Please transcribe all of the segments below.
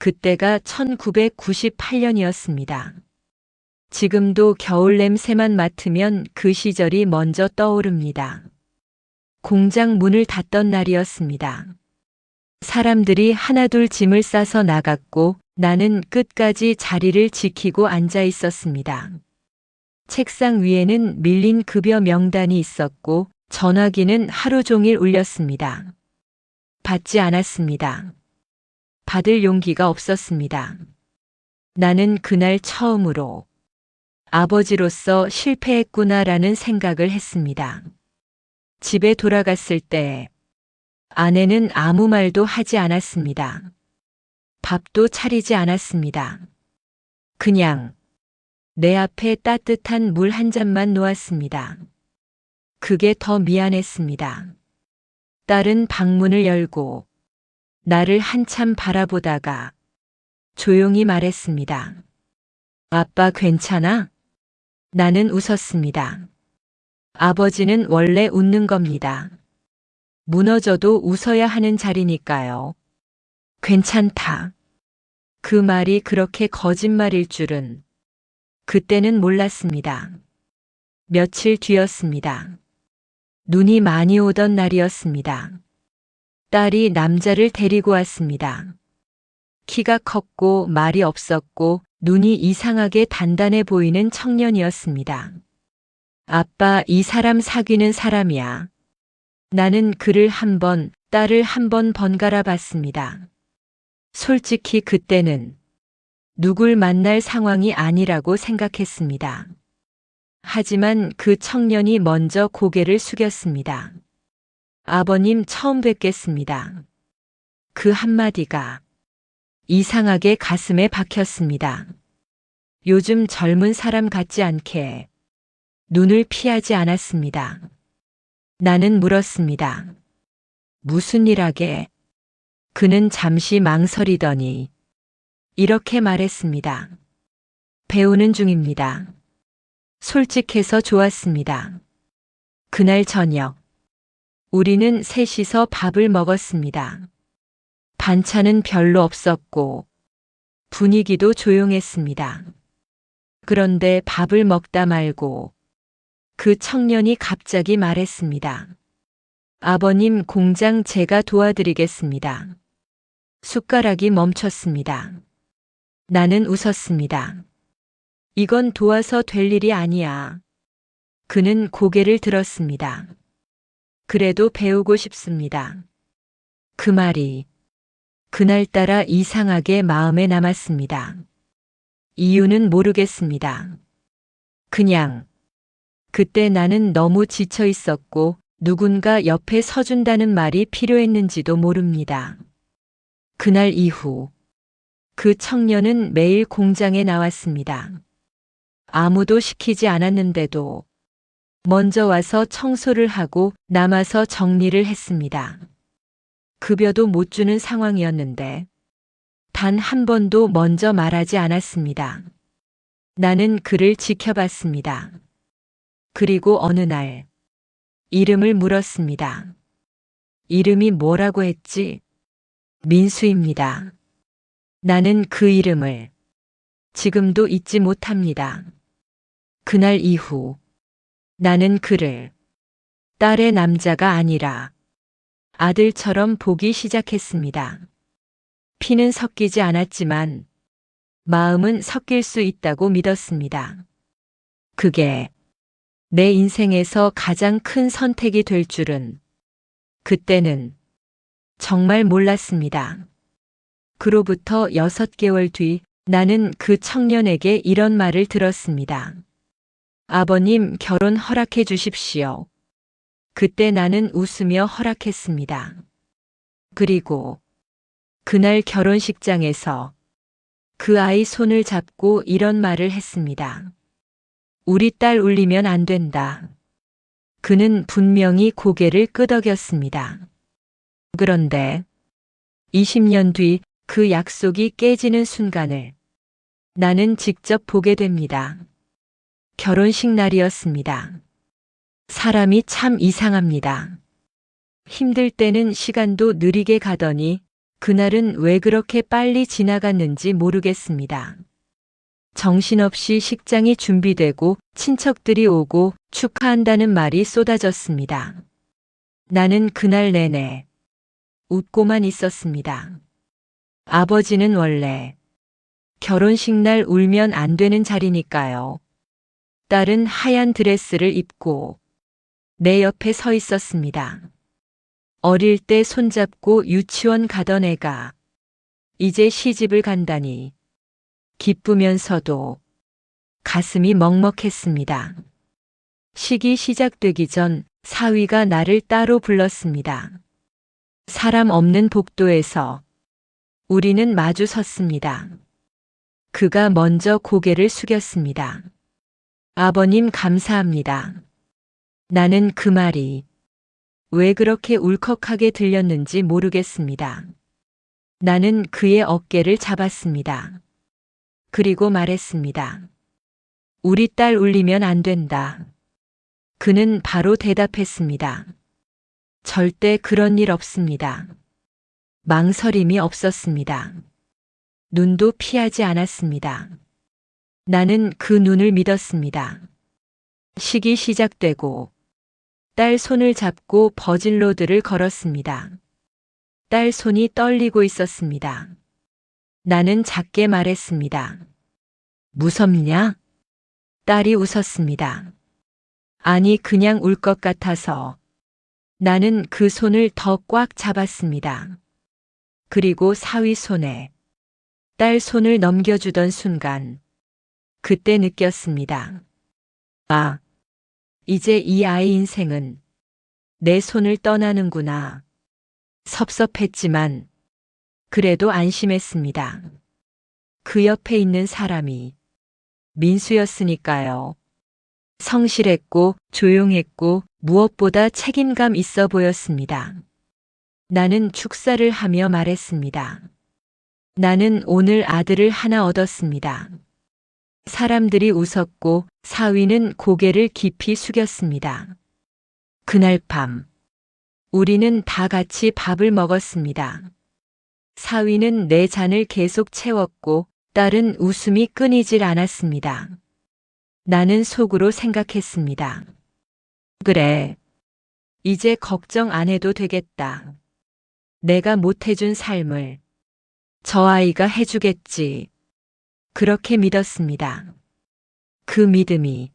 그때가 1998년이었습니다. 지금도 겨울 냄새만 맡으면 그 시절이 먼저 떠오릅니다. 공장 문을 닫던 날이었습니다. 사람들이 하나둘 짐을 싸서 나갔고 나는 끝까지 자리를 지키고 앉아 있었습니다. 책상 위에는 밀린 급여 명단이 있었고 전화기는 하루 종일 울렸습니다. 받지 않았습니다. 받을 용기가 없었습니다. 나는 그날 처음으로 아버지로서 실패했구나라는 생각을 했습니다. 집에 돌아갔을 때 아내는 아무 말도 하지 않았습니다. 밥도 차리지 않았습니다. 그냥 내 앞에 따뜻한 물 한 잔만 놓았습니다. 그게 더 미안했습니다. 딸은 방문을 열고 나를 한참 바라보다가 조용히 말했습니다. 아빠 괜찮아? 나는 웃었습니다. 아버지는 원래 웃는 겁니다. 무너져도 웃어야 하는 자리니까요. 괜찮다. 그 말이 그렇게 거짓말일 줄은 그때는 몰랐습니다. 며칠 뒤였습니다. 눈이 많이 오던 날이었습니다. 딸이 남자를 데리고 왔습니다. 키가 컸고 말이 없었고 눈이 이상하게 단단해 보이는 청년이었습니다. 아빠, 이 사람 사귀는 사람이야. 나는 그를 한 번, 딸을 한 번 번갈아 봤습니다. 솔직히 그때는 누굴 만날 상황이 아니라고 생각했습니다. 하지만 그 청년이 먼저 고개를 숙였습니다. 아버님 처음 뵙겠습니다. 그 한마디가 이상하게 가슴에 박혔습니다. 요즘 젊은 사람 같지 않게 눈을 피하지 않았습니다. 나는 물었습니다. 무슨 일 하게? 그는 잠시 망설이더니 이렇게 말했습니다. 배우는 중입니다. 솔직해서 좋았습니다. 그날 저녁, 우리는 셋이서 밥을 먹었습니다. 반찬은 별로 없었고 분위기도 조용했습니다. 그런데 밥을 먹다 말고 그 청년이 갑자기 말했습니다. 아버님, 공장 제가 도와드리겠습니다. 숟가락이 멈췄습니다. 나는 웃었습니다. 이건 도와서 될 일이 아니야. 그는 고개를 들었습니다. 그래도 배우고 싶습니다. 그 말이 그날따라 이상하게 마음에 남았습니다. 이유는 모르겠습니다. 그냥 그때 나는 너무 지쳐 있었고 누군가 옆에 서준다는 말이 필요했는지도 모릅니다. 그날 이후 그 청년은 매일 공장에 나왔습니다. 아무도 시키지 않았는데도 먼저 와서 청소를 하고 남아서 정리를 했습니다. 급여도 못 주는 상황이었는데 단 한 번도 먼저 말하지 않았습니다. 나는 그를 지켜봤습니다. 그리고 어느 날 이름을 물었습니다. 이름이 뭐라고 했지? 민수입니다. 나는 그 이름을 지금도 잊지 못합니다. 그날 이후 나는 그를 딸의 남자가 아니라 아들처럼 보기 시작했습니다. 피는 섞이지 않았지만 마음은 섞일 수 있다고 믿었습니다. 그게 내 인생에서 가장 큰 선택이 될 줄은 그때는 정말 몰랐습니다. 그로부터 6개월 뒤 나는 그 청년에게 이런 말을 들었습니다. 아버님, 결혼 허락해 주십시오. 그때 나는 웃으며 허락했습니다. 그리고 그날 결혼식장에서 그 아이 손을 잡고 이런 말을 했습니다. 우리 딸 울리면 안 된다. 그는 분명히 고개를 끄덕였습니다. 그런데 20년 뒤 그 약속이 깨지는 순간을 나는 직접 보게 됩니다. 결혼식 날이었습니다. 사람이 참 이상합니다. 힘들 때는 시간도 느리게 가더니 그날은 왜 그렇게 빨리 지나갔는지 모르겠습니다. 정신없이 식장이 준비되고 친척들이 오고 축하한다는 말이 쏟아졌습니다. 나는 그날 내내 웃고만 있었습니다. 아버지는 원래 결혼식 날 울면 안 되는 자리니까요. 딸은 하얀 드레스를 입고 내 옆에 서 있었습니다. 어릴 때 손잡고 유치원 가던 애가 이제 시집을 간다니 기쁘면서도 가슴이 먹먹했습니다. 식이 시작되기 전 사위가 나를 따로 불렀습니다. 사람 없는 복도에서 우리는 마주 섰습니다. 그가 먼저 고개를 숙였습니다. 아버님 감사합니다. 나는 그 말이 왜 그렇게 울컥하게 들렸는지 모르겠습니다. 나는 그의 어깨를 잡았습니다. 그리고 말했습니다. 우리 딸 울리면 안 된다. 그는 바로 대답했습니다. 절대 그런 일 없습니다. 망설임이 없었습니다. 눈도 피하지 않았습니다. 나는 그 눈을 믿었습니다. 식이 시작되고 딸 손을 잡고 버진로드를 걸었습니다. 딸 손이 떨리고 있었습니다. 나는 작게 말했습니다. 무섭냐? 딸이 웃었습니다. 아니, 그냥 울 것 같아서. 나는 그 손을 더 꽉 잡았습니다. 그리고 사위 손에 딸 손을 넘겨주던 순간, 그때 느꼈습니다. 아, 이제 이 아이 인생은 내 손을 떠나는구나. 섭섭했지만, 그래도 안심했습니다. 그 옆에 있는 사람이 민수였으니까요. 성실했고 조용했고 무엇보다 책임감 있어 보였습니다. 나는 축사를 하며 말했습니다. 나는 오늘 아들을 하나 얻었습니다. 사람들이 웃었고 사위는 고개를 깊이 숙였습니다. 그날 밤, 우리는 다 같이 밥을 먹었습니다. 사위는 내 잔을 계속 채웠고 딸은 웃음이 끊이질 않았습니다. 나는 속으로 생각했습니다. 그래, 이제 걱정 안 해도 되겠다. 내가 못해준 삶을 저 아이가 해주겠지. 그렇게 믿었습니다. 그 믿음이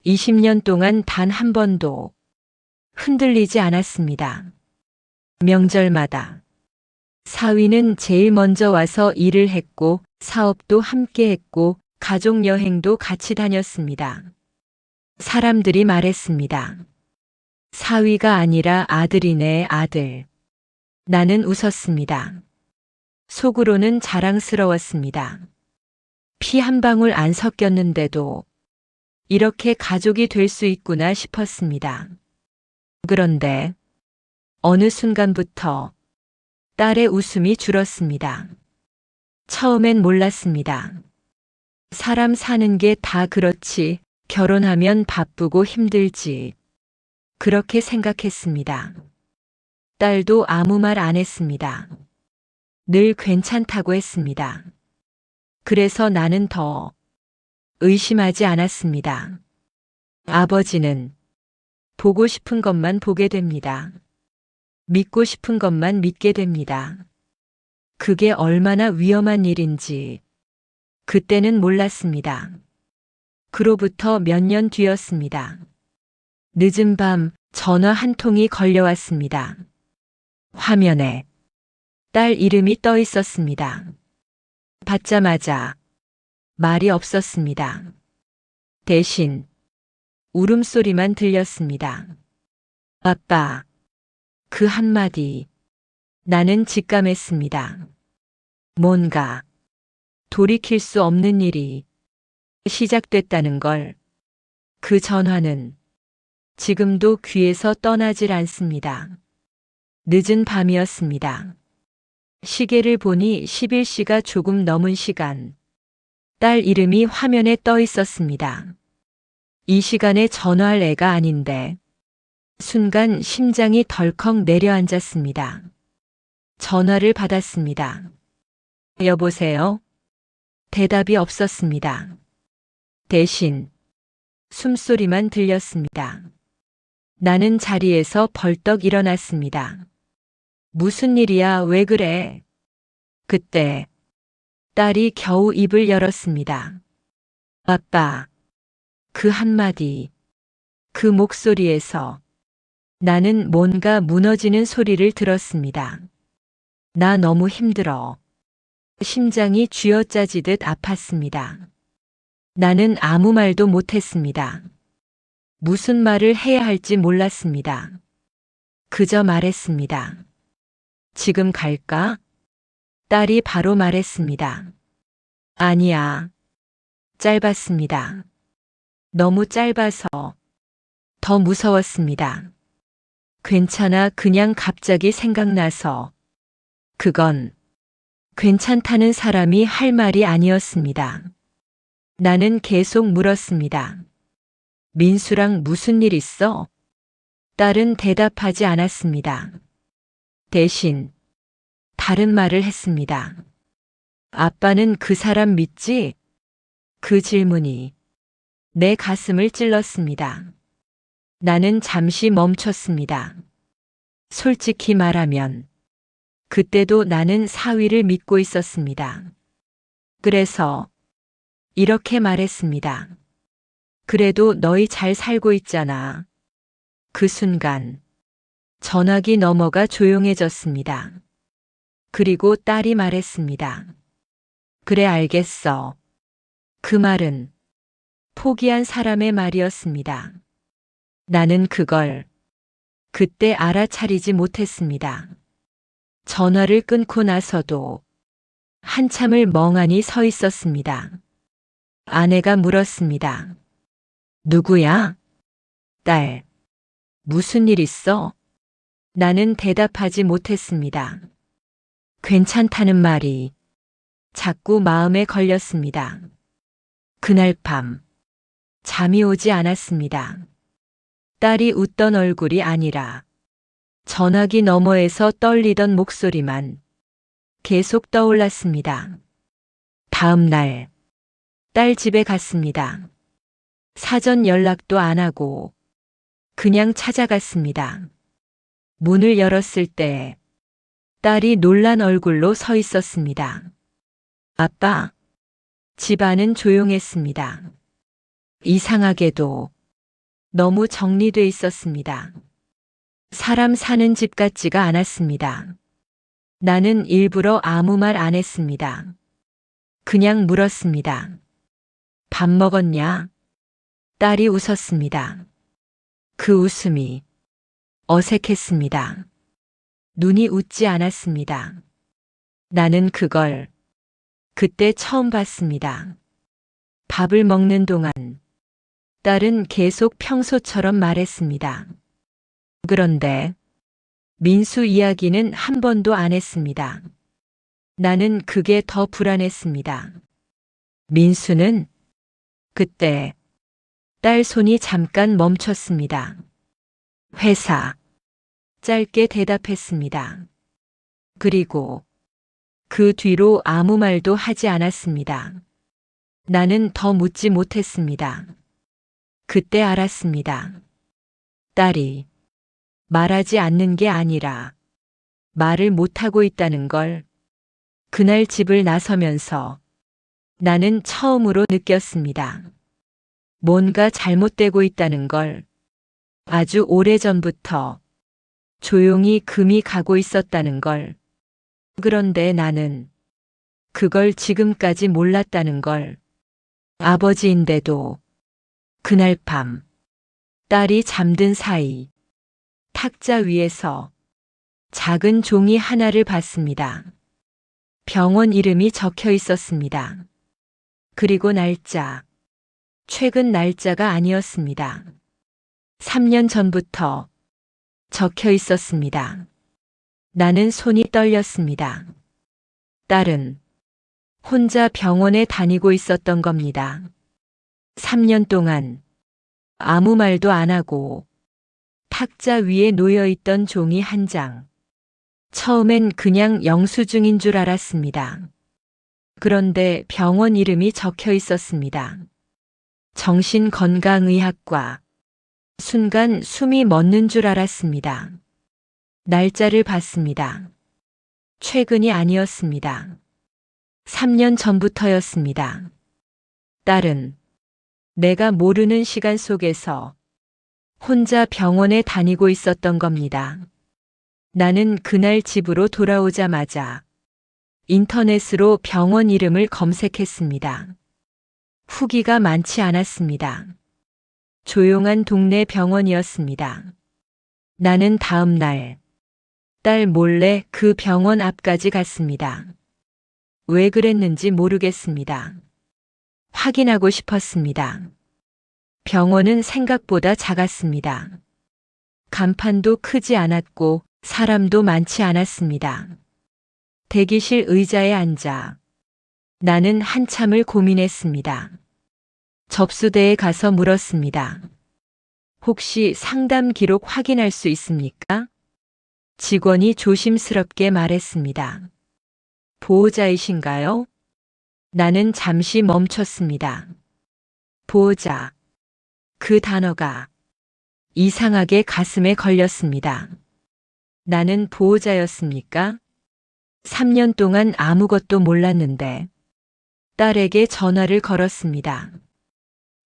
20년 동안 단 한 번도 흔들리지 않았습니다. 명절마다 사위는 제일 먼저 와서 일을 했고 사업도 함께 했고 가족 여행도 같이 다녔습니다. 사람들이 말했습니다. 사위가 아니라 아들이네, 아들. 나는 웃었습니다. 속으로는 자랑스러웠습니다. 피 한 방울 안 섞였는데도 이렇게 가족이 될 수 있구나 싶었습니다. 그런데 어느 순간부터 딸의 웃음이 줄었습니다. 처음엔 몰랐습니다. 사람 사는 게 다 그렇지, 결혼하면 바쁘고 힘들지. 그렇게 생각했습니다. 딸도 아무 말 안 했습니다. 늘 괜찮다고 했습니다. 그래서 나는 더 의심하지 않았습니다. 아버지는 보고 싶은 것만 보게 됩니다. 믿고 싶은 것만 믿게 됩니다. 그게 얼마나 위험한 일인지 그때는 몰랐습니다. 그로부터 몇 년 뒤였습니다. 늦은 밤 전화 한 통이 걸려왔습니다. 화면에 딸 이름이 떠 있었습니다. 받자마자 말이 없었습니다. 대신 울음소리만 들렸습니다. 아빠. 그 한마디. 나는 직감했습니다. 뭔가 돌이킬 수 없는 일이 시작됐다는 걸. 그 전화는 지금도 귀에서 떠나질 않습니다. 늦은 밤이었습니다. 시계를 보니 11시가 조금 넘은 시간. 딸 이름이 화면에 떠 있었습니다. 이 시간에 전화할 애가 아닌데. 순간 심장이 덜컥 내려앉았습니다. 전화를 받았습니다. 여보세요? 대답이 없었습니다. 대신 숨소리만 들렸습니다. 나는 자리에서 벌떡 일어났습니다. 무슨 일이야, 왜 그래? 그때 딸이 겨우 입을 열었습니다. 아빠. 그 한마디, 그 목소리에서 나는 뭔가 무너지는 소리를 들었습니다. 나 너무 힘들어. 심장이 쥐어짜지듯 아팠습니다. 나는 아무 말도 못했습니다. 무슨 말을 해야 할지 몰랐습니다. 그저 말했습니다. 지금 갈까? 딸이 바로 말했습니다. 아니야. 짧았습니다. 너무 짧아서 더 무서웠습니다. 괜찮아, 그냥 갑자기 생각나서. 그건 괜찮다는 사람이 할 말이 아니었습니다. 나는 계속 물었습니다. 민수랑 무슨 일 있어? 딸은 대답하지 않았습니다. 대신 다른 말을 했습니다. 아빠는 그 사람 믿지? 그 질문이 내 가슴을 찔렀습니다. 나는 잠시 멈췄습니다. 솔직히 말하면 그때도 나는 사위를 믿고 있었습니다. 그래서 이렇게 말했습니다. 그래도 너희 잘 살고 있잖아. 그 순간 전화기 너머가 조용해졌습니다. 그리고 딸이 말했습니다. 그래, 알겠어. 그 말은 포기한 사람의 말이었습니다. 나는 그걸 그때 알아차리지 못했습니다. 전화를 끊고 나서도 한참을 멍하니 서 있었습니다. 아내가 물었습니다. 누구야? 딸. 무슨 일 있어? 나는 대답하지 못했습니다. 괜찮다는 말이 자꾸 마음에 걸렸습니다. 그날 밤 잠이 오지 않았습니다. 딸이 웃던 얼굴이 아니라 전화기 너머에서 떨리던 목소리만 계속 떠올랐습니다. 다음 날 딸 집에 갔습니다. 사전 연락도 안 하고 그냥 찾아갔습니다. 문을 열었을 때 딸이 놀란 얼굴로 서 있었습니다. 아빠. 집안은 조용했습니다. 이상하게도 너무 정리돼 있었습니다. 사람 사는 집 같지가 않았습니다. 나는 일부러 아무 말 안 했습니다. 그냥 물었습니다. 밥 먹었냐? 딸이 웃었습니다. 그 웃음이 어색했습니다. 눈이 웃지 않았습니다. 나는 그걸 그때 처음 봤습니다. 밥을 먹는 동안 딸은 계속 평소처럼 말했습니다. 그런데 민수 이야기는 한 번도 안 했습니다. 나는 그게 더 불안했습니다. 민수는? 그때 딸 손이 잠깐 멈췄습니다. 회사. 짧게 대답했습니다. 그리고 그 뒤로 아무 말도 하지 않았습니다. 나는 더 묻지 못했습니다. 그때 알았습니다. 딸이 말하지 않는 게 아니라 말을 못하고 있다는 걸. 그날 집을 나서면서 나는 처음으로 느꼈습니다. 뭔가 잘못되고 있다는 걸. 아주 오래전부터 조용히 금이 가고 있었다는 걸. 그런데 나는 그걸 지금까지 몰랐다는 걸. 아버지인데도 그날 밤 딸이 잠든 사이 탁자 위에서 작은 종이 하나를 봤습니다. 병원 이름이 적혀 있었습니다. 그리고 날짜. 최근 날짜가 아니었습니다. 3년 전부터 적혀 있었습니다. 나는 손이 떨렸습니다. 딸은 혼자 병원에 다니고 있었던 겁니다. 3년 동안 아무 말도 안 하고 탁자 위에 놓여 있던 종이 한 장. 처음엔 그냥 영수증인 줄 알았습니다. 그런데 병원 이름이 적혀 있었습니다. 정신건강의학과. 순간 숨이 멎는 줄 알았습니다. 날짜를 봤습니다. 최근이 아니었습니다. 3년 전부터였습니다. 딸은 내가 모르는 시간 속에서 혼자 병원에 다니고 있었던 겁니다. 나는 그날 집으로 돌아오자마자 인터넷으로 병원 이름을 검색했습니다. 후기가 많지 않았습니다. 조용한 동네 병원이었습니다. 나는 다음 날 딸 몰래 그 병원 앞까지 갔습니다. 왜 그랬는지 모르겠습니다. 확인하고 싶었습니다. 병원은 생각보다 작았습니다. 간판도 크지 않았고 사람도 많지 않았습니다. 대기실 의자에 앉아 나는 한참을 고민했습니다. 접수대에 가서 물었습니다. 혹시 상담 기록 확인할 수 있습니까? 직원이 조심스럽게 말했습니다. 보호자이신가요? 나는 잠시 멈췄습니다. 보호자. 그 단어가 이상하게 가슴에 걸렸습니다. 나는 보호자였습니까? 3년 동안 아무것도 몰랐는데 딸에게 전화를 걸었습니다.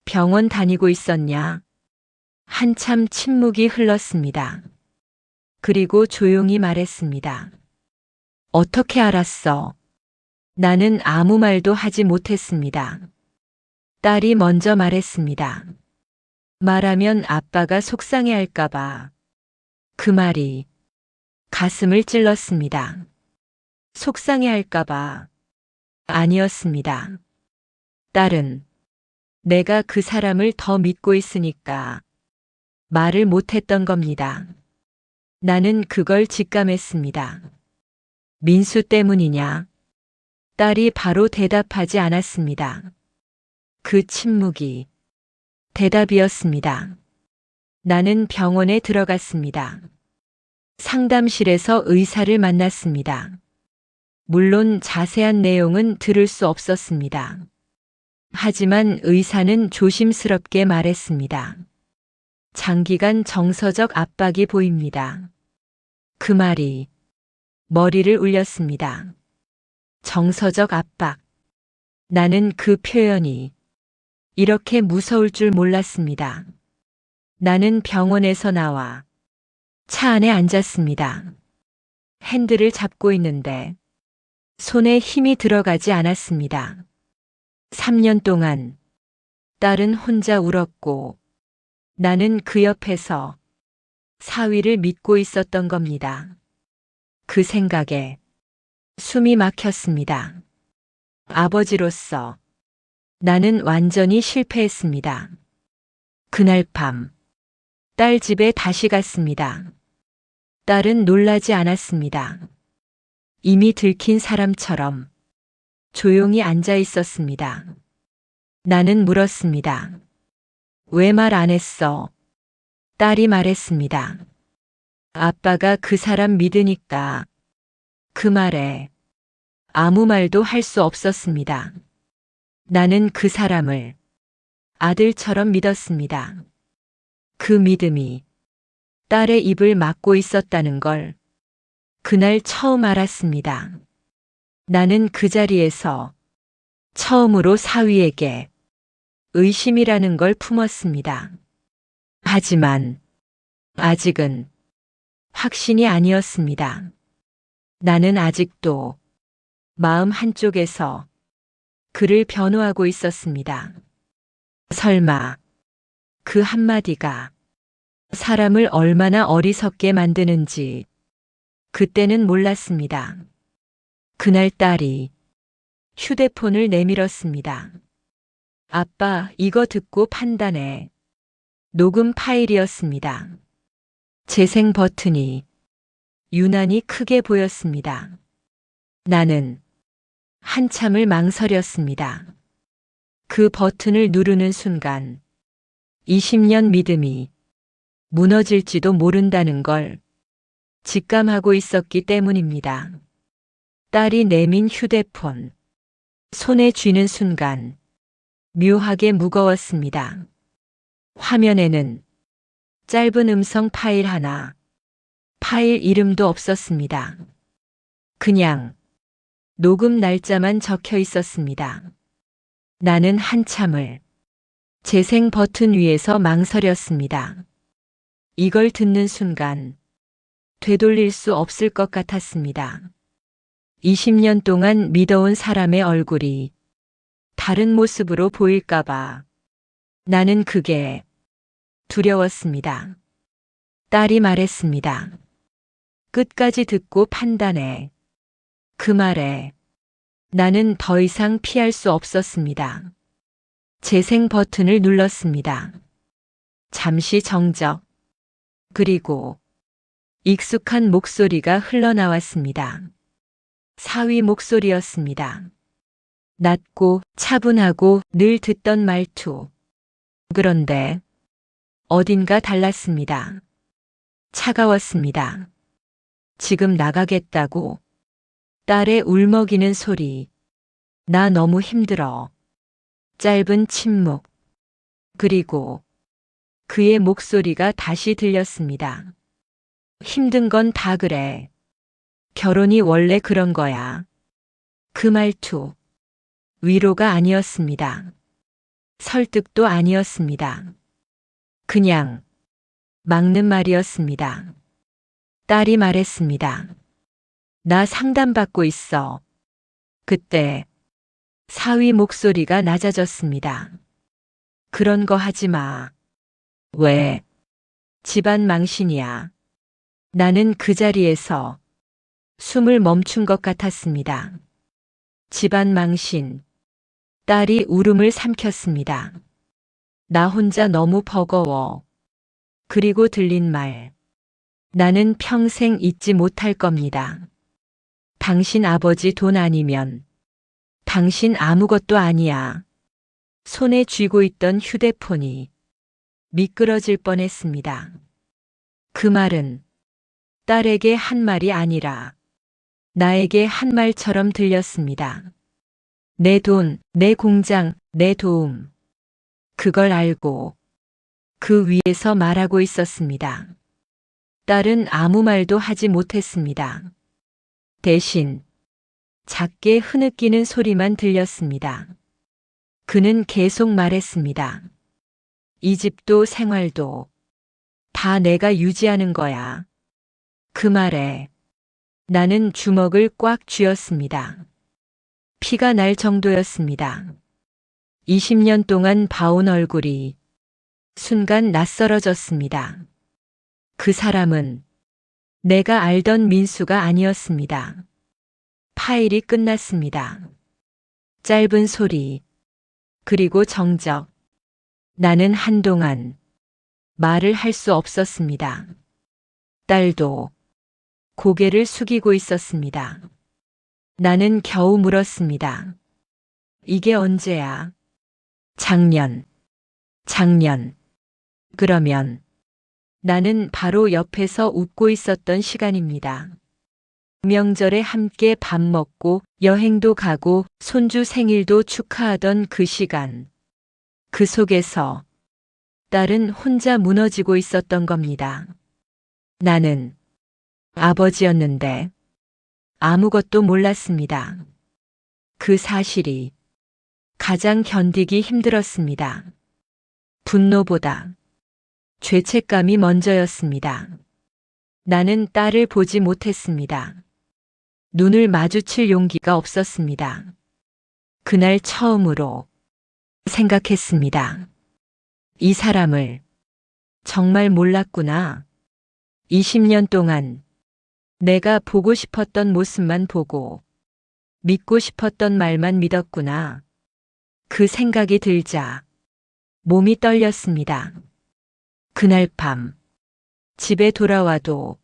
병원 다니고 있었냐? 한참 침묵이 흘렀습니다. 그리고 조용히 말했습니다. 어떻게 알았어? 나는 아무 말도 하지 못했습니다. 딸이 먼저 말했습니다. 말하면 아빠가 속상해할까봐. 그 말이 가슴을 찔렀습니다. 속상해할까봐. 아니었습니다. 딸은 내가 그 사람을 더 믿고 있으니까 말을 못했던 겁니다. 나는 그걸 직감했습니다. 민수 때문이냐? 딸이 바로 대답하지 않았습니다. 그 침묵이 대답이었습니다. 나는 병원에 들어갔습니다. 상담실에서 의사를 만났습니다. 물론 자세한 내용은 들을 수 없었습니다. 하지만 의사는 조심스럽게 말했습니다. 장기간 정서적 압박이 보입니다. 그 말이 머리를 울렸습니다. 정서적 압박. 나는 그 표현이 이렇게 무서울 줄 몰랐습니다. 나는 병원에서 나와 차 안에 앉았습니다. 핸들을 잡고 있는데 손에 힘이 들어가지 않았습니다. 3년 동안 딸은 혼자 울었고 나는 그 옆에서 사위를 믿고 있었던 겁니다. 그 생각에 숨이 막혔습니다. 아버지로서 나는 완전히 실패했습니다. 그날 밤 딸 집에 다시 갔습니다. 딸은 놀라지 않았습니다. 이미 들킨 사람처럼 조용히 앉아 있었습니다. 나는 물었습니다. 왜 말 안 했어? 딸이 말했습니다. 아빠가 그 사람 믿으니까. 그 말에 아무 말도 할 수 없었습니다. 나는 그 사람을 아들처럼 믿었습니다. 그 믿음이 딸의 입을 막고 있었다는 걸 그날 처음 알았습니다. 나는 그 자리에서 처음으로 사위에게 의심이라는 걸 품었습니다. 하지만 아직은 확신이 아니었습니다. 나는 아직도 마음 한쪽에서 그를 변호하고 있었습니다. 설마 그 한마디가 사람을 얼마나 어리석게 만드는지 그때는 몰랐습니다. 그날 딸이 휴대폰을 내밀었습니다. 아빠, 이거 듣고 판단해. 녹음 파일이었습니다. 재생 버튼이 유난히 크게 보였습니다. 나는 한참을 망설였습니다. 그 버튼을 누르는 순간 20년 믿음이 무너질지도 모른다는 걸 직감하고 있었기 때문입니다. 딸이 내민 휴대폰. 손에 쥐는 순간 묘하게 무거웠습니다. 화면에는 짧은 음성 파일 하나, 파일 이름도 없었습니다. 그냥 녹음 날짜만 적혀 있었습니다. 나는 한참을 재생 버튼 위에서 망설였습니다. 이걸 듣는 순간 되돌릴 수 없을 것 같았습니다. 20년 동안 믿어온 사람의 얼굴이 다른 모습으로 보일까봐 나는 그게 두려웠습니다. 딸이 말했습니다. 끝까지 듣고 판단해. 그 말에 나는 더 이상 피할 수 없었습니다. 재생 버튼을 눌렀습니다. 잠시 정적. 그리고 익숙한 목소리가 흘러나왔습니다. 사위 목소리였습니다. 낮고 차분하고 늘 듣던 말투. 그런데 어딘가 달랐습니다. 차가웠습니다. 지금 나가겠다고. 딸의 울먹이는 소리. 나 너무 힘들어. 짧은 침묵. 그리고 그의 목소리가 다시 들렸습니다. 힘든 건 다 그래. 결혼이 원래 그런 거야. 그 말투. 위로가 아니었습니다. 설득도 아니었습니다. 그냥 막는 말이었습니다. 딸이 말했습니다. 나 상담받고 있어. 그때 사위 목소리가 낮아졌습니다. 그런 거 하지 마. 왜? 집안 망신이야. 나는 그 자리에서 숨을 멈춘 것 같았습니다. 집안 망신. 딸이 울음을 삼켰습니다. 나 혼자 너무 버거워. 그리고 들린 말. 나는 평생 잊지 못할 겁니다. 당신 아버지 돈 아니면 당신 아무것도 아니야. 손에 쥐고 있던 휴대폰이 미끄러질 뻔했습니다. 그 말은 딸에게 한 말이 아니라 나에게 한 말처럼 들렸습니다. 내 돈, 내 공장, 내 도움. 그걸 알고 그 위에서 말하고 있었습니다. 딸은 아무 말도 하지 못했습니다. 대신 작게 흐느끼는 소리만 들렸습니다. 그는 계속 말했습니다. 이 집도 생활도 다 내가 유지하는 거야. 그 말에 나는 주먹을 꽉 쥐었습니다. 피가 날 정도였습니다. 20년 동안 봐온 얼굴이 순간 낯설어졌습니다. 그 사람은 내가 알던 민수가 아니었습니다. 파일이 끝났습니다. 짧은 소리, 그리고 정적. 나는 한동안 말을 할 수 없었습니다. 딸도 고개를 숙이고 있었습니다. 나는 겨우 물었습니다. 이게 언제야? 작년. 그러면 나는 바로 옆에서 웃고 있었던 시간입니다. 명절에 함께 밥 먹고 여행도 가고 손주 생일도 축하하던 그 시간. 그 속에서 딸은 혼자 무너지고 있었던 겁니다. 나는 아버지였는데 아무것도 몰랐습니다. 그 사실이 가장 견디기 힘들었습니다. 분노보다 죄책감이 먼저였습니다. 나는 딸을 보지 못했습니다. 눈을 마주칠 용기가 없었습니다. 그날 처음으로 생각했습니다. 이 사람을 정말 몰랐구나. 20년 동안 내가 보고 싶었던 모습만 보고 믿고 싶었던 말만 믿었구나. 그 생각이 들자 몸이 떨렸습니다. 그날 밤 집에 돌아와도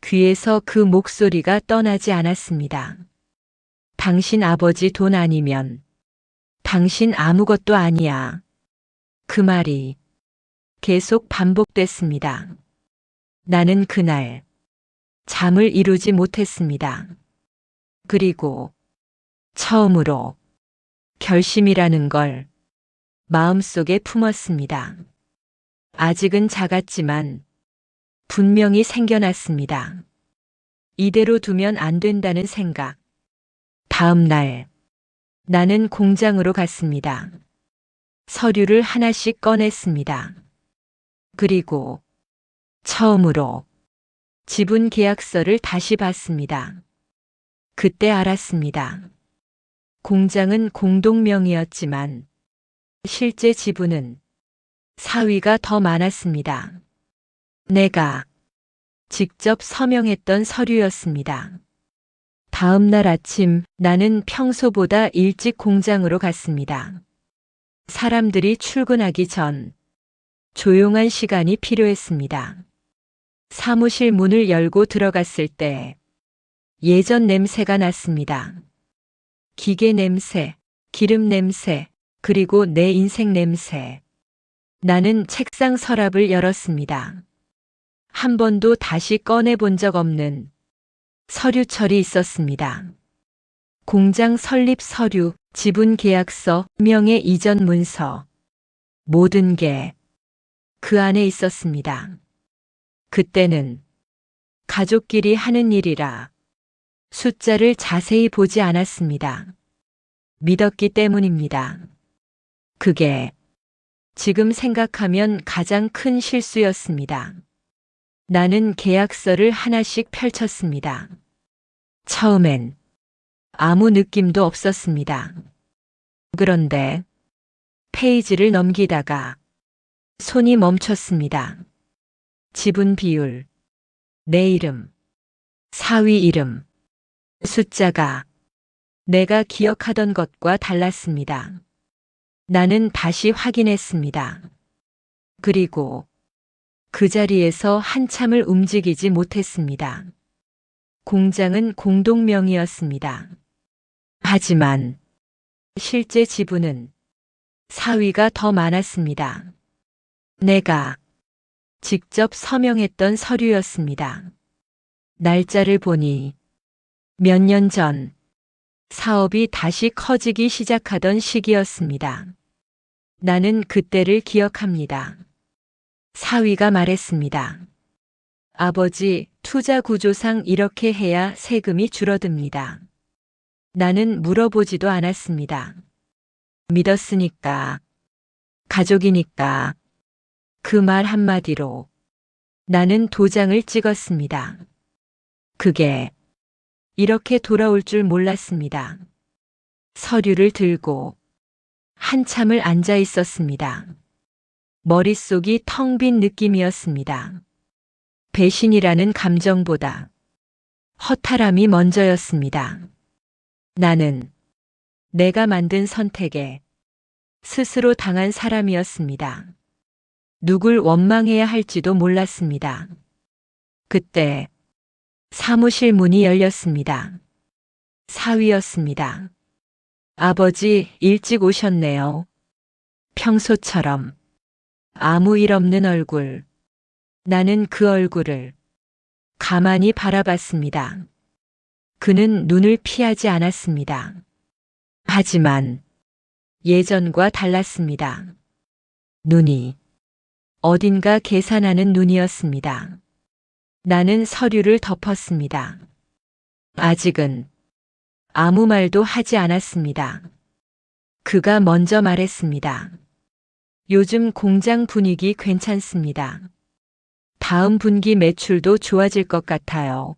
귀에서 그 목소리가 떠나지 않았습니다. 당신 아버지 돈 아니면 당신 아무것도 아니야. 그 말이 계속 반복됐습니다. 나는 그날 잠을 이루지 못했습니다. 그리고 처음으로 결심이라는 걸 마음속에 품었습니다. 아직은 작았지만 분명히 생겨났습니다. 이대로 두면 안 된다는 생각. 다음 날, 나는 공장으로 갔습니다. 서류를 하나씩 꺼냈습니다. 그리고 처음으로 지분 계약서를 다시 봤습니다. 그때 알았습니다. 공장은 공동명의였지만 실제 지분은 사위가 더 많았습니다. 내가 직접 서명했던 서류였습니다. 다음 날 아침 나는 평소보다 일찍 공장으로 갔습니다. 사람들이 출근하기 전 조용한 시간이 필요했습니다. 사무실 문을 열고 들어갔을 때 예전 냄새가 났습니다. 기계 냄새, 기름 냄새, 그리고 내 인생 냄새. 나는 책상 서랍을 열었습니다. 한 번도 다시 꺼내본 적 없는 서류철이 있었습니다. 공장 설립 서류, 지분 계약서, 명예 이전 문서. 모든 게 그 안에 있었습니다. 그때는 가족끼리 하는 일이라 숫자를 자세히 보지 않았습니다. 믿었기 때문입니다. 그게 지금 생각하면 가장 큰 실수였습니다. 나는 계약서를 하나씩 펼쳤습니다. 처음엔 아무 느낌도 없었습니다. 그런데 페이지를 넘기다가 손이 멈췄습니다. 지분 비율, 내 이름, 사위 이름, 숫자가 내가 기억하던 것과 달랐습니다. 나는 다시 확인했습니다. 그리고 그 자리에서 한참을 움직이지 못했습니다. 공장은 공동명의였습니다. 하지만 실제 지분은 사위가 더 많았습니다. 내가 직접 서명했던 서류였습니다. 날짜를 보니 몇 년 전 사업이 다시 커지기 시작하던 시기였습니다. 나는 그때를 기억합니다. 사위가 말했습니다. 아버지, 투자 구조상 이렇게 해야 세금이 줄어듭니다. 나는 물어보지도 않았습니다. 믿었으니까, 가족이니까. 그 말 한마디로 나는 도장을 찍었습니다. 그게 이렇게 돌아올 줄 몰랐습니다. 서류를 들고 한참을 앉아 있었습니다. 머릿속이 텅 빈 느낌이었습니다. 배신이라는 감정보다 허탈함이 먼저였습니다. 나는 내가 만든 선택에 스스로 당한 사람이었습니다. 누굴 원망해야 할지도 몰랐습니다. 그때 사무실 문이 열렸습니다. 사위였습니다. 아버지, 일찍 오셨네요. 평소처럼 아무 일 없는 얼굴. 나는 그 얼굴을 가만히 바라봤습니다. 그는 눈을 피하지 않았습니다. 하지만 예전과 달랐습니다. 눈이 어딘가 계산하는 눈이었습니다. 나는 서류를 덮었습니다. 아직은 아무 말도 하지 않았습니다. 그가 먼저 말했습니다. 요즘 공장 분위기 괜찮습니다. 다음 분기 매출도 좋아질 것 같아요.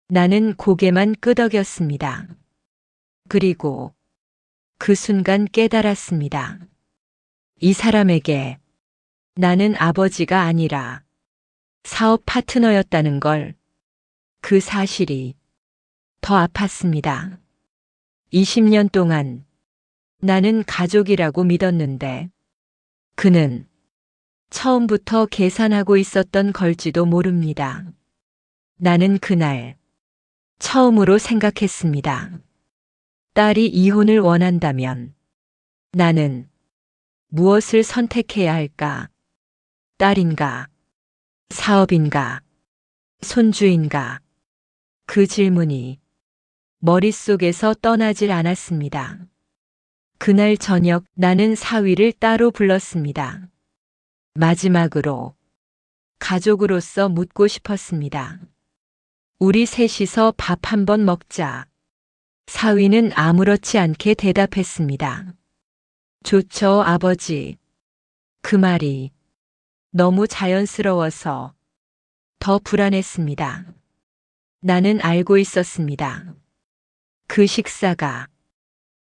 나는 고개만 끄덕였습니다. 그리고 그 순간 깨달았습니다. 이 사람에게 나는 아버지가 아니라 사업 파트너였다는 걸, 그 사실이 더 아팠습니다. 20년 동안 나는 가족이라고 믿었는데 그는 처음부터 계산하고 있었던 걸지도 모릅니다. 나는 그날 처음으로 생각했습니다. 딸이 이혼을 원한다면 나는 무엇을 선택해야 할까? 딸인가? 사업인가? 손주인가? 그 질문이 머릿속에서 떠나질 않았습니다. 그날 저녁 나는 사위를 따로 불렀습니다. 마지막으로 가족으로서 묻고 싶었습니다. 우리 셋이서 밥 한번 먹자. 사위는 아무렇지 않게 대답했습니다. 좋죠, 아버지. 그 말이 너무 자연스러워서 더 불안했습니다. 나는 알고 있었습니다. 그 식사가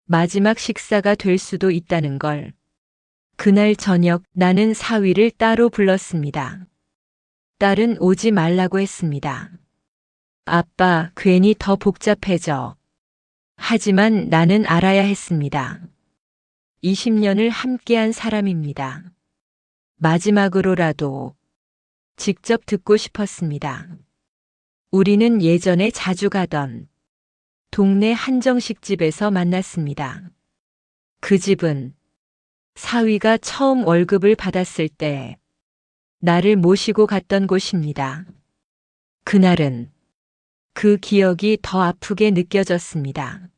마지막 식사가 될 수도 있다는 걸. 그날 저녁 나는 사위를 따로 불렀습니다. 딸은 오지 말라고 했습니다. 아빠, 괜히 더 복잡해져. 하지만 나는 알아야 했습니다. 20년을 함께한 사람입니다. 마지막으로라도 직접 듣고 싶었습니다. 우리는 예전에 자주 가던 동네 한정식집에서 만났습니다. 그 집은 사위가 처음 월급을 받았을 때 나를 모시고 갔던 곳입니다. 그날은 그 기억이 더 아프게 느껴졌습니다.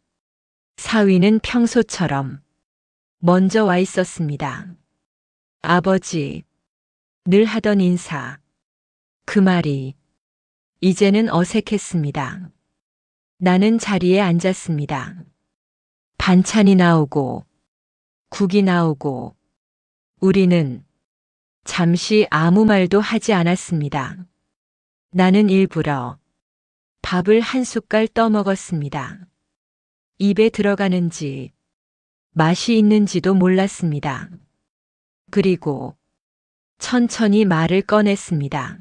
사위는 평소처럼 먼저 와 있었습니다. 아버지, 늘 하던 인사. 그 말이 이제는 어색했습니다. 나는 자리에 앉았습니다. 반찬이 나오고 국이 나오고 우리는 잠시 아무 말도 하지 않았습니다. 나는 일부러 밥을 한 숟갈 떠먹었습니다. 입에 들어가는지 맛이 있는지도 몰랐습니다. 그리고 천천히 말을 꺼냈습니다.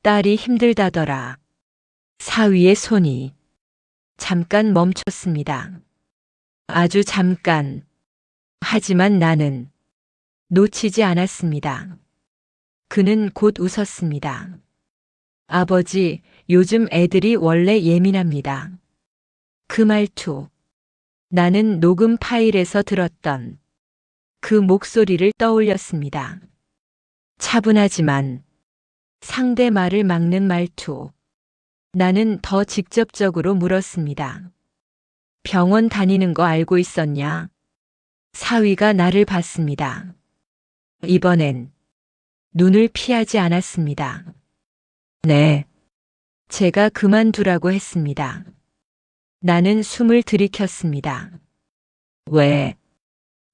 딸이 힘들다더라. 사위의 손이 잠깐 멈췄습니다. 아주 잠깐. 하지만 나는 놓치지 않았습니다. 그는 곧 웃었습니다. 아버지, 요즘 애들이 원래 예민합니다. 그 말투. 나는 녹음 파일에서 들었던 그 목소리를 떠올렸습니다. 차분하지만 상대 말을 막는 말투. 나는 더 직접적으로 물었습니다. 병원 다니는 거 알고 있었냐? 사위가 나를 봤습니다. 이번엔 눈을 피하지 않았습니다. 네. 제가 그만두라고 했습니다. 나는 숨을 들이켰습니다. 왜?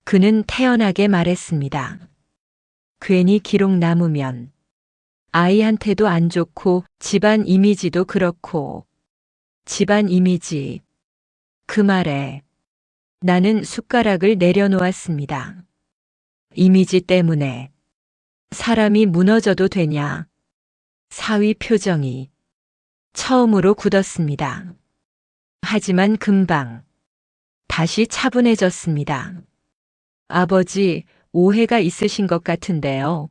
그는 태연하게 말했습니다. 괜히 기록 남으면 아이한테도 안 좋고 집안 이미지도 그렇고. 집안 이미지. 그 말에 나는 숟가락을 내려놓았습니다. 이미지 때문에 사람이 무너져도 되냐? 사위 표정이 처음으로 굳었습니다. 하지만 금방 다시 차분해졌습니다. 아버지, 오해가 있으신 것 같은데요.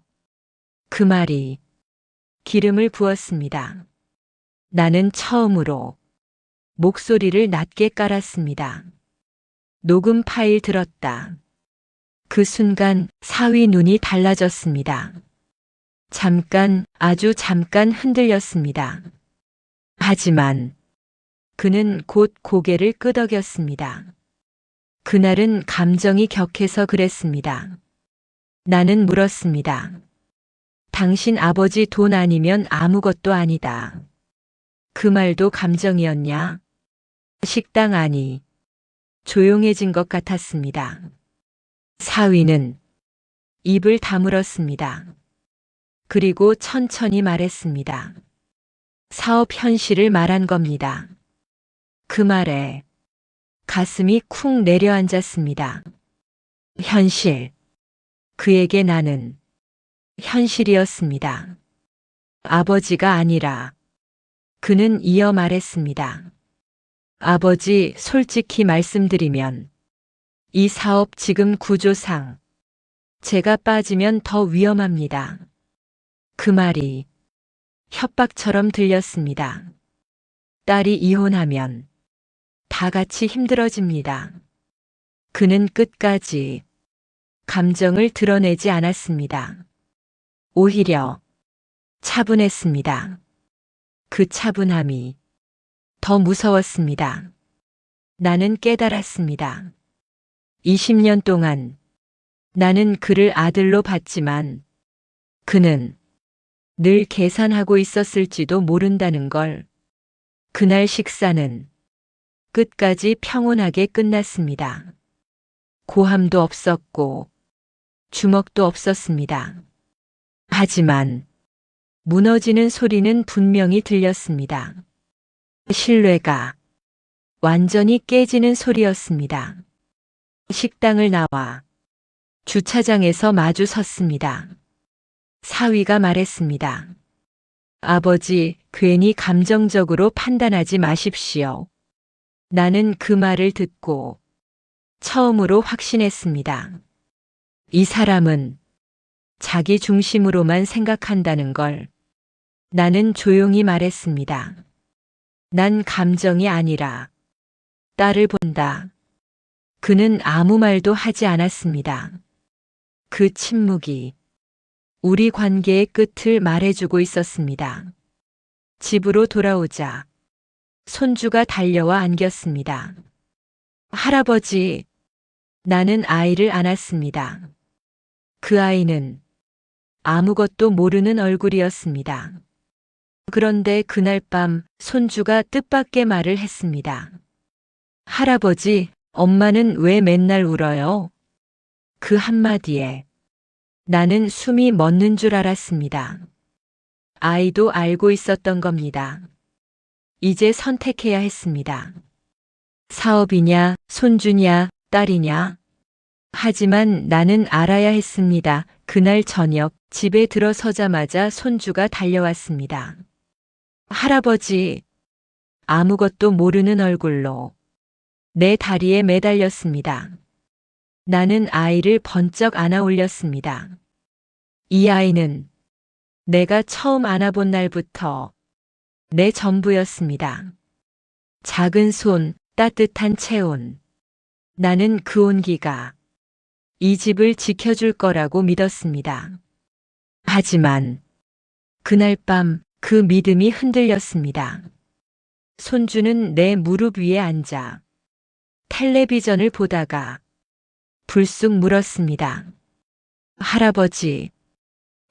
그 말이 기름을 부었습니다. 나는 처음으로 목소리를 낮게 깔았습니다. 녹음 파일 들었다. 그 순간 사위 눈이 달라졌습니다. 잠깐, 아주 잠깐 흔들렸습니다. 하지만 그는 곧 고개를 끄덕였습니다. 그날은 감정이 격해서 그랬습니다. 나는 물었습니다. 당신 아버지 돈 아니면 아무것도 아니다. 그 말도 감정이었냐? 식당 안이 조용해진 것 같았습니다. 사위는 입을 다물었습니다. 그리고 천천히 말했습니다. 사업 현실을 말한 겁니다. 그 말에 가슴이 쿵 내려앉았습니다. 현실. 그에게 나는 현실이었습니다. 아버지가 아니라. 그는 이어 말했습니다. 아버지, 솔직히 말씀드리면 이 사업 지금 구조상 제가 빠지면 더 위험합니다. 그 말이 협박처럼 들렸습니다. 딸이 이혼하면 다 같이 힘들어집니다. 그는 끝까지 감정을 드러내지 않았습니다. 오히려 차분했습니다. 그 차분함이 더 무서웠습니다. 나는 깨달았습니다. 20년 동안 나는 그를 아들로 봤지만 그는 늘 계산하고 있었을지도 모른다는 걸. 그날 식사는 끝까지 평온하게 끝났습니다. 고함도 없었고 주먹도 없었습니다. 하지만 무너지는 소리는 분명히 들렸습니다. 신뢰가 완전히 깨지는 소리였습니다. 식당을 나와 주차장에서 마주 섰습니다. 사위가 말했습니다. 아버지, 괜히 감정적으로 판단하지 마십시오. 나는 그 말을 듣고 처음으로 확신했습니다. 이 사람은 자기 중심으로만 생각한다는 걸. 나는 조용히 말했습니다. 난 감정이 아니라 딸을 본다. 그는 아무 말도 하지 않았습니다. 그 침묵이 우리 관계의 끝을 말해주고 있었습니다. 집으로 돌아오자 손주가 달려와 안겼습니다. 할아버지, 나는 아이를 안았습니다. 그 아이는 아무것도 모르는 얼굴이었습니다. 그런데 그날 밤 손주가 뜻밖의 말을 했습니다. 할아버지, 엄마는 왜 맨날 울어요? 그 한마디에 나는 숨이 멎는 줄 알았습니다. 아이도 알고 있었던 겁니다. 이제 선택해야 했습니다. 사업이냐, 손주냐, 딸이냐. 하지만 나는 알아야 했습니다. 그날 저녁 집에 들어서자마자 손주가 달려왔습니다. 할아버지, 아무것도 모르는 얼굴로 내 다리에 매달렸습니다. 나는 아이를 번쩍 안아 올렸습니다. 이 아이는 내가 처음 안아본 날부터 내 전부였습니다. 작은 손, 따뜻한 체온. 나는 그 온기가 이 집을 지켜줄 거라고 믿었습니다. 하지만 그날 밤 그 믿음이 흔들렸습니다. 손주는 내 무릎 위에 앉아 텔레비전을 보다가 불쑥 물었습니다. 할아버지,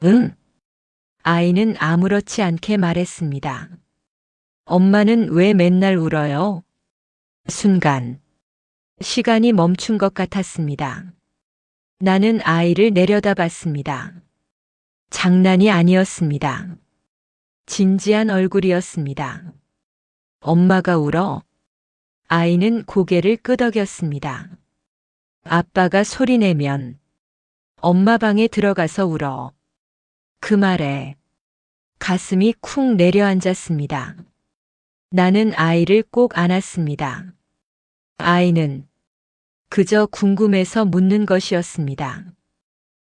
응? 아이는 아무렇지 않게 말했습니다. 엄마는 왜 맨날 울어요? 순간 시간이 멈춘 것 같았습니다. 나는 아이를 내려다봤습니다. 장난이 아니었습니다. 진지한 얼굴이었습니다. 엄마가 울어? 아이는 고개를 끄덕였습니다. 아빠가 소리내면 엄마 방에 들어가서 울어. 그 말에 가슴이 쿵 내려앉았습니다. 나는 아이를 꼭 안았습니다. 아이는 그저 궁금해서 묻는 것이었습니다.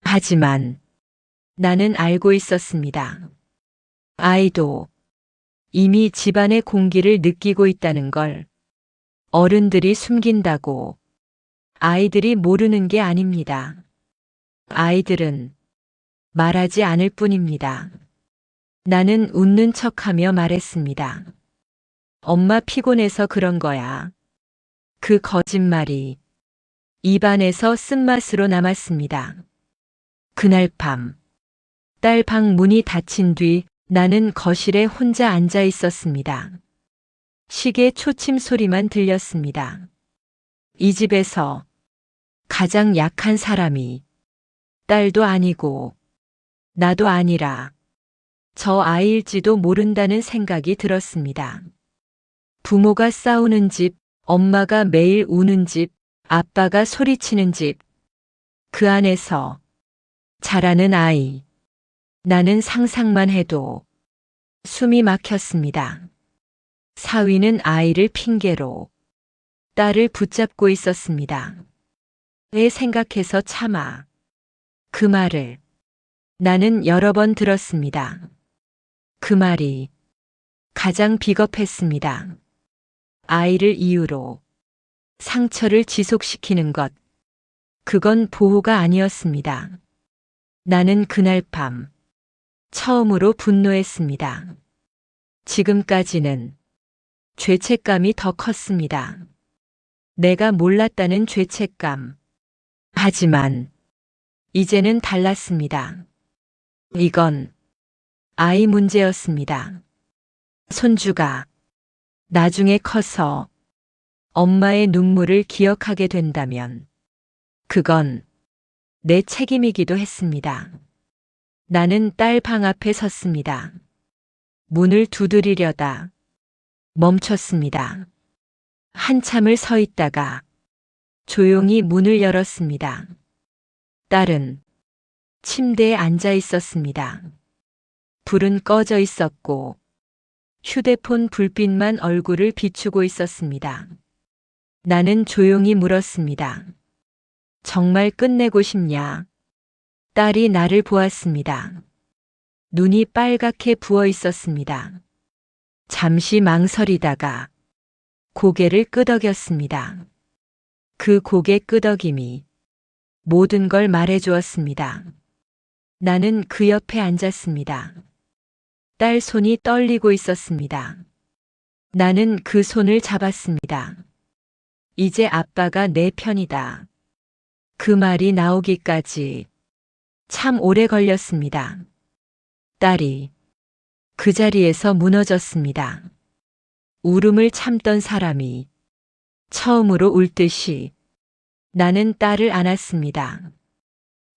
하지만 나는 알고 있었습니다. 아이도 이미 집안의 공기를 느끼고 있다는 걸. 어른들이 숨긴다고 아이들이 모르는 게 아닙니다. 아이들은 말하지 않을 뿐입니다. 나는 웃는 척하며 말했습니다. 엄마 피곤해서 그런 거야. 그 거짓말이 입안에서 쓴맛으로 남았습니다. 그날 밤, 딸 방 문이 닫힌 뒤 나는 거실에 혼자 앉아 있었습니다. 시계 초침 소리만 들렸습니다. 이 집에서 가장 약한 사람이 딸도 아니고 나도 아니라 저 아이일지도 모른다는 생각이 들었습니다. 부모가 싸우는 집, 엄마가 매일 우는 집, 아빠가 소리치는 집. 그 안에서 자라는 아이. 나는 상상만 해도 숨이 막혔습니다. 사위는 아이를 핑계로 딸을 붙잡고 있었습니다. 왜 생각해서 참아. 그 말을 나는 여러 번 들었습니다. 그 말이 가장 비겁했습니다. 아이를 이유로 상처를 지속시키는 것. 그건 보호가 아니었습니다. 나는 그날 밤 처음으로 분노했습니다. 지금까지는 죄책감이 더 컸습니다. 내가 몰랐다는 죄책감. 하지만 이제는 달랐습니다. 이건 아이 문제였습니다. 손주가 나중에 커서 엄마의 눈물을 기억하게 된다면 그건 내 책임이기도 했습니다. 나는 딸 방 앞에 섰습니다. 문을 두드리려다 멈췄습니다. 한참을 서 있다가 조용히 문을 열었습니다. 딸은 침대에 앉아 있었습니다. 불은 꺼져 있었고 휴대폰 불빛만 얼굴을 비추고 있었습니다. 나는 조용히 물었습니다. 정말 끝내고 싶냐? 딸이 나를 보았습니다. 눈이 빨갛게 부어 있었습니다. 잠시 망설이다가 고개를 끄덕였습니다. 그 고개 끄덕임이 모든 걸 말해주었습니다. 나는 그 옆에 앉았습니다. 딸 손이 떨리고 있었습니다. 나는 그 손을 잡았습니다. 이제 아빠가 내 편이다. 그 말이 나오기까지 참 오래 걸렸습니다. 딸이 그 자리에서 무너졌습니다. 울음을 참던 사람이 처음으로 울듯이 나는 딸을 안았습니다.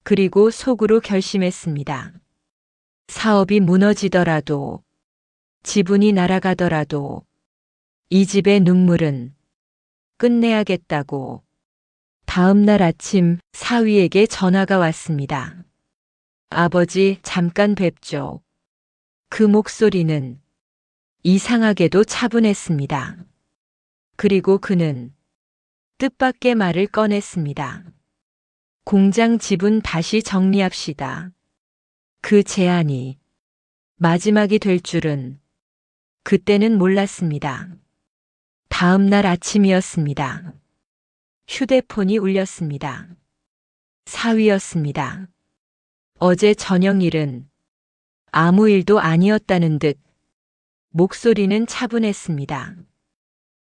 그리고 속으로 결심했습니다. 사업이 무너지더라도, 지분이 날아가더라도 이 집의 눈물은 끝내야겠다고. 다음 날 아침 사위에게 전화가 왔습니다. 아버지, 잠깐 뵙죠. 그 목소리는 이상하게도 차분했습니다. 그리고 그는 뜻밖의 말을 꺼냈습니다. 공장 지분 다시 정리합시다. 그 제안이 마지막이 될 줄은 그때는 몰랐습니다. 다음 날 아침이었습니다. 휴대폰이 울렸습니다. 사위였습니다. 어제 저녁 일은 아무 일도 아니었다는 듯 목소리는 차분했습니다.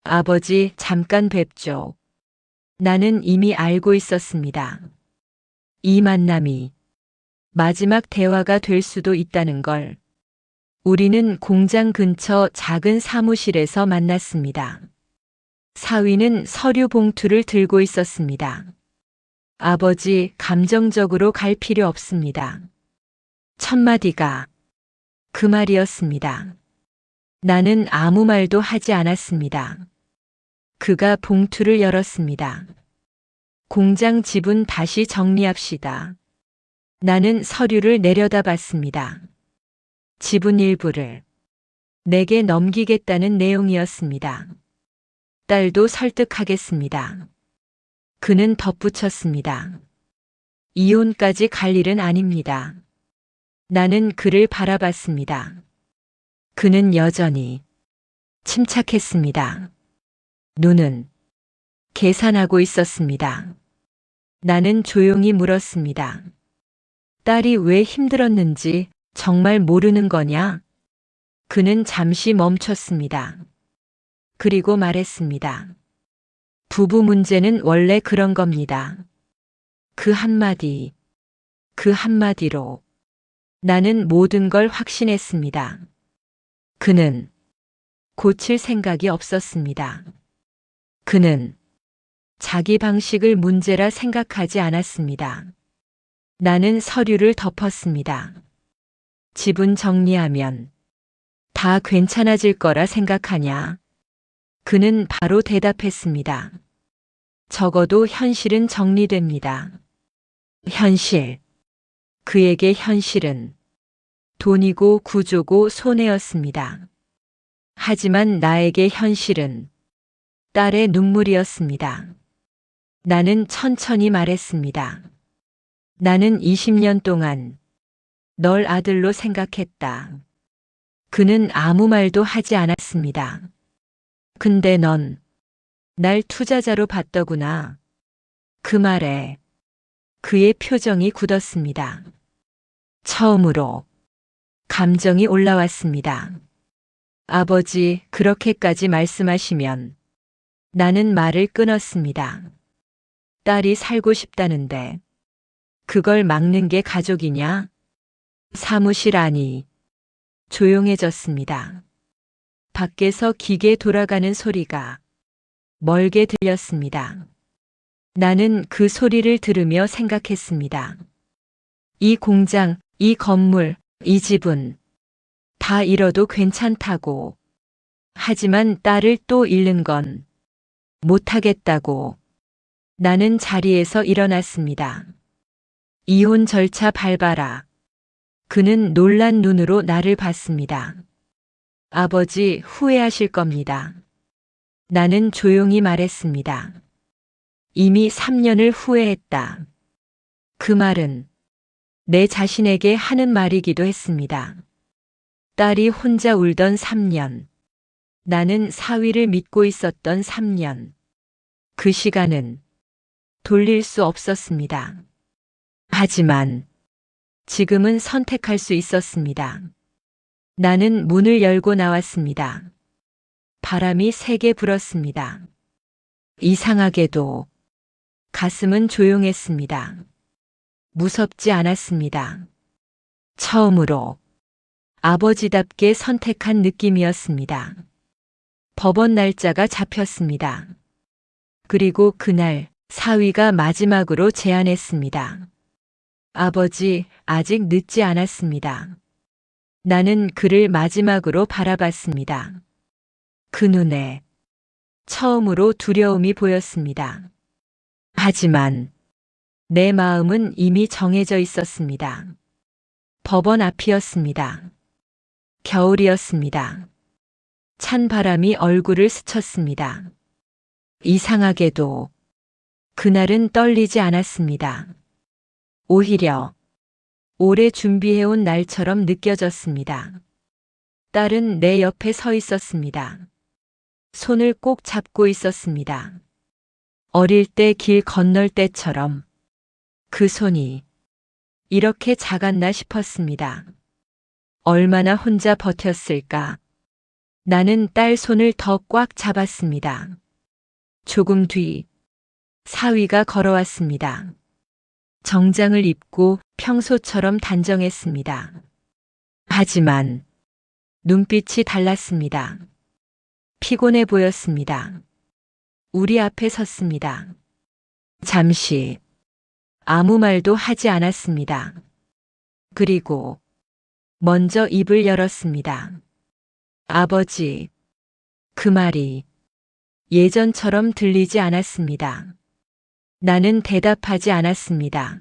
아버지, 잠깐 뵙죠. 나는 이미 알고 있었습니다. 이 만남이 마지막 대화가 될 수도 있다는 걸. 우리는 공장 근처 작은 사무실에서 만났습니다. 사위는 서류 봉투를 들고 있었습니다. 아버지, 감정적으로 갈 필요 없습니다. 첫마디가 그 말이었습니다. 나는 아무 말도 하지 않았습니다. 그가 봉투를 열었습니다. 공장 지분 다시 정리합시다. 나는 서류를 내려다봤습니다. 지분 일부를 내게 넘기겠다는 내용이었습니다. 딸도 설득하겠습니다. 그는 덧붙였습니다. 이혼까지 갈 일은 아닙니다. 나는 그를 바라봤습니다. 그는 여전히 침착했습니다. 눈은 계산하고 있었습니다. 나는 조용히 물었습니다. 딸이 왜 힘들었는지 정말 모르는 거냐? 그는 잠시 멈췄습니다. 그리고 말했습니다. 부부 문제는 원래 그런 겁니다. 그 한마디로 나는 모든 걸 확신했습니다. 그는 고칠 생각이 없었습니다. 그는 자기 방식을 문제라 생각하지 않았습니다. 나는 서류를 덮었습니다. 지분 정리하면 다 괜찮아질 거라 생각하냐? 그는 바로 대답했습니다. 적어도 현실은 정리됩니다. 현실. 그에게 현실은 돈이고 구조고 손해였습니다. 하지만 나에게 현실은 딸의 눈물이었습니다. 나는 천천히 말했습니다. 나는 20년 동안 널 아들로 생각했다. 그는 아무 말도 하지 않았습니다. 근데 넌 날 투자자로 봤더구나. 그 말에 그의 표정이 굳었습니다. 처음으로 감정이 올라왔습니다. 아버지, 그렇게까지 말씀하시면 나는 말을 끊었습니다. 딸이 살고 싶다는데 그걸 막는 게 가족이냐? 사무실 안이 조용해졌습니다. 밖에서 기계 돌아가는 소리가 멀게 들렸습니다. 나는 그 소리를 들으며 생각했습니다. 이 공장, 이 건물, 이 집은 다 잃어도 괜찮다고. 하지만 딸을 또 잃는 건 못하겠다고. 나는 자리에서 일어났습니다. 이혼 절차 밟아라. 그는 놀란 눈으로 나를 봤습니다. 아버지, 후회하실 겁니다. 나는 조용히 말했습니다. 이미 3년을 후회했다. 그 말은 내 자신에게 하는 말이기도 했습니다. 딸이 혼자 울던 3년. 나는 사위를 믿고 있었던 3년. 그 시간은 돌릴 수 없었습니다. 하지만 지금은 선택할 수 있었습니다. 나는 문을 열고 나왔습니다. 바람이 세게 불었습니다. 이상하게도 가슴은 조용했습니다. 무섭지 않았습니다. 처음으로 아버지답게 선택한 느낌이었습니다. 법원 날짜가 잡혔습니다. 그리고 그날 사위가 마지막으로 제안했습니다. 아버지, 아직 늦지 않았습니다. 나는 그를 마지막으로 바라봤습니다. 그 눈에 처음으로 두려움이 보였습니다. 하지만 내 마음은 이미 정해져 있었습니다. 법원 앞이었습니다. 겨울이었습니다. 찬 바람이 얼굴을 스쳤습니다. 이상하게도 그날은 떨리지 않았습니다. 오히려 오래 준비해온 날처럼 느껴졌습니다. 딸은 내 옆에 서 있었습니다. 손을 꼭 잡고 있었습니다. 어릴 때 길 건널 때처럼 그 손이 이렇게 작았나 싶었습니다. 얼마나 혼자 버텼을까? 나는 딸 손을 더 꽉 잡았습니다. 조금 뒤 사위가 걸어왔습니다. 정장을 입고 평소처럼 단정했습니다. 하지만 눈빛이 달랐습니다. 피곤해 보였습니다. 우리 앞에 섰습니다. 잠시 아무 말도 하지 않았습니다. 그리고 먼저 입을 열었습니다. 아버지, 그 말이 예전처럼 들리지 않았습니다. 나는 대답하지 않았습니다.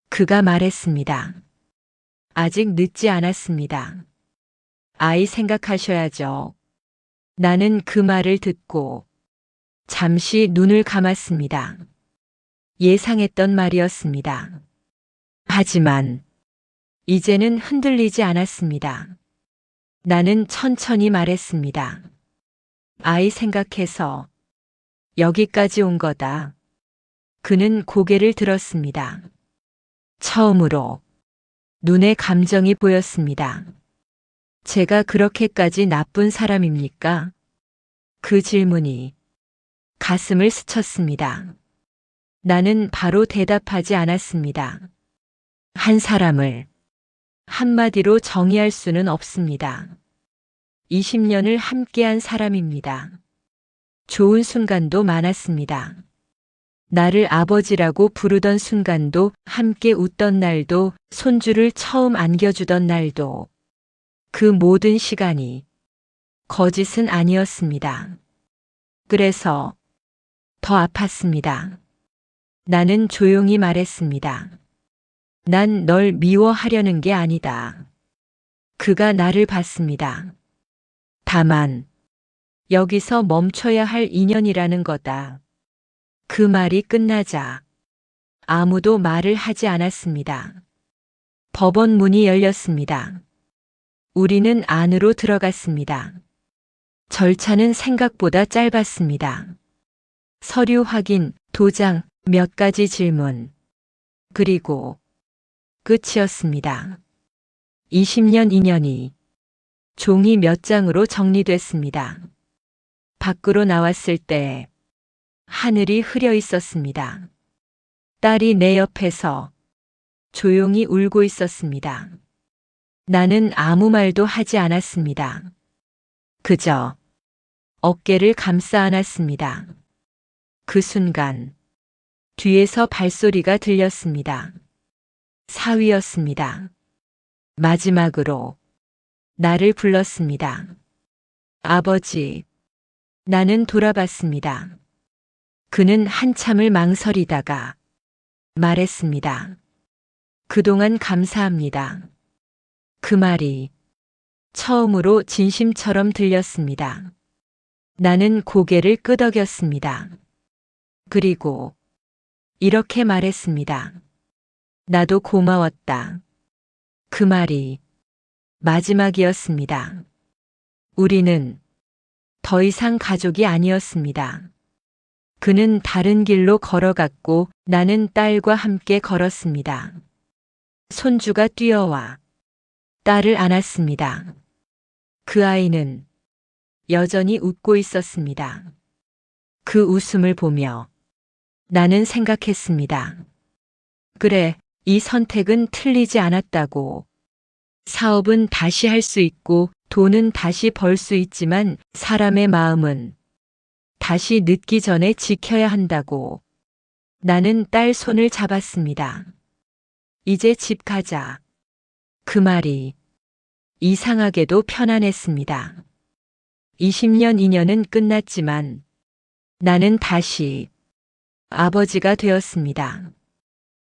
그가 말했습니다. 아직 늦지 않았습니다. 아이 생각하셔야죠. 나는 그 말을 듣고 잠시 눈을 감았습니다. 예상했던 말이었습니다. 하지만 이제는 흔들리지 않았습니다. 나는 천천히 말했습니다. 아이 생각해서 여기까지 온 거다. 그는 고개를 들었습니다. 처음으로 눈에 감정이 보였습니다. 제가 그렇게까지 나쁜 사람입니까? 그 질문이 가슴을 스쳤습니다. 나는 바로 대답하지 않았습니다. 한 사람을 한마디로 정의할 수는 없습니다. 20년을 함께한 사람입니다. 좋은 순간도 많았습니다. 나를 아버지라고 부르던 순간도, 함께 웃던 날도, 손주를 처음 안겨주던 날도, 그 모든 시간이 거짓은 아니었습니다. 그래서 더 아팠습니다. 나는 조용히 말했습니다. 난 널 미워하려는 게 아니다. 그가 나를 봤습니다. 다만 여기서 멈춰야 할 인연이라는 거다. 그 말이 끝나자 아무도 말을 하지 않았습니다. 법원 문이 열렸습니다. 우리는 안으로 들어갔습니다. 절차는 생각보다 짧았습니다. 서류 확인, 도장, 몇 가지 질문. 그리고 끝이었습니다. 20년 인연이 종이 몇 장으로 정리됐습니다. 밖으로 나왔을 때 하늘이 흐려 있었습니다. 딸이 내 옆에서 조용히 울고 있었습니다. 나는 아무 말도 하지 않았습니다. 그저 어깨를 감싸 안았습니다. 그 순간 뒤에서 발소리가 들렸습니다. 사위였습니다. 마지막으로 나를 불렀습니다. 아버지. 나는 돌아봤습니다. 그는 한참을 망설이다가 말했습니다. 그동안 감사합니다. 그 말이 처음으로 진심처럼 들렸습니다. 나는 고개를 끄덕였습니다. 그리고 이렇게 말했습니다. 나도 고마웠다. 그 말이 마지막이었습니다. 우리는 더 이상 가족이 아니었습니다. 그는 다른 길로 걸어갔고 나는 딸과 함께 걸었습니다. 손주가 뛰어와 딸을 안았습니다. 그 아이는 여전히 웃고 있었습니다. 그 웃음을 보며 나는 생각했습니다. 그래, 이 선택은 틀리지 않았다고. 사업은 다시 할 수 있고 돈은 다시 벌 수 있지만 사람의 마음은 다시 늦기 전에 지켜야 한다고. 나는 딸 손을 잡았습니다. 이제 집 가자. 그 말이 이상하게도 편안했습니다. 20년 인연은 끝났지만 나는 다시 아버지가 되었습니다.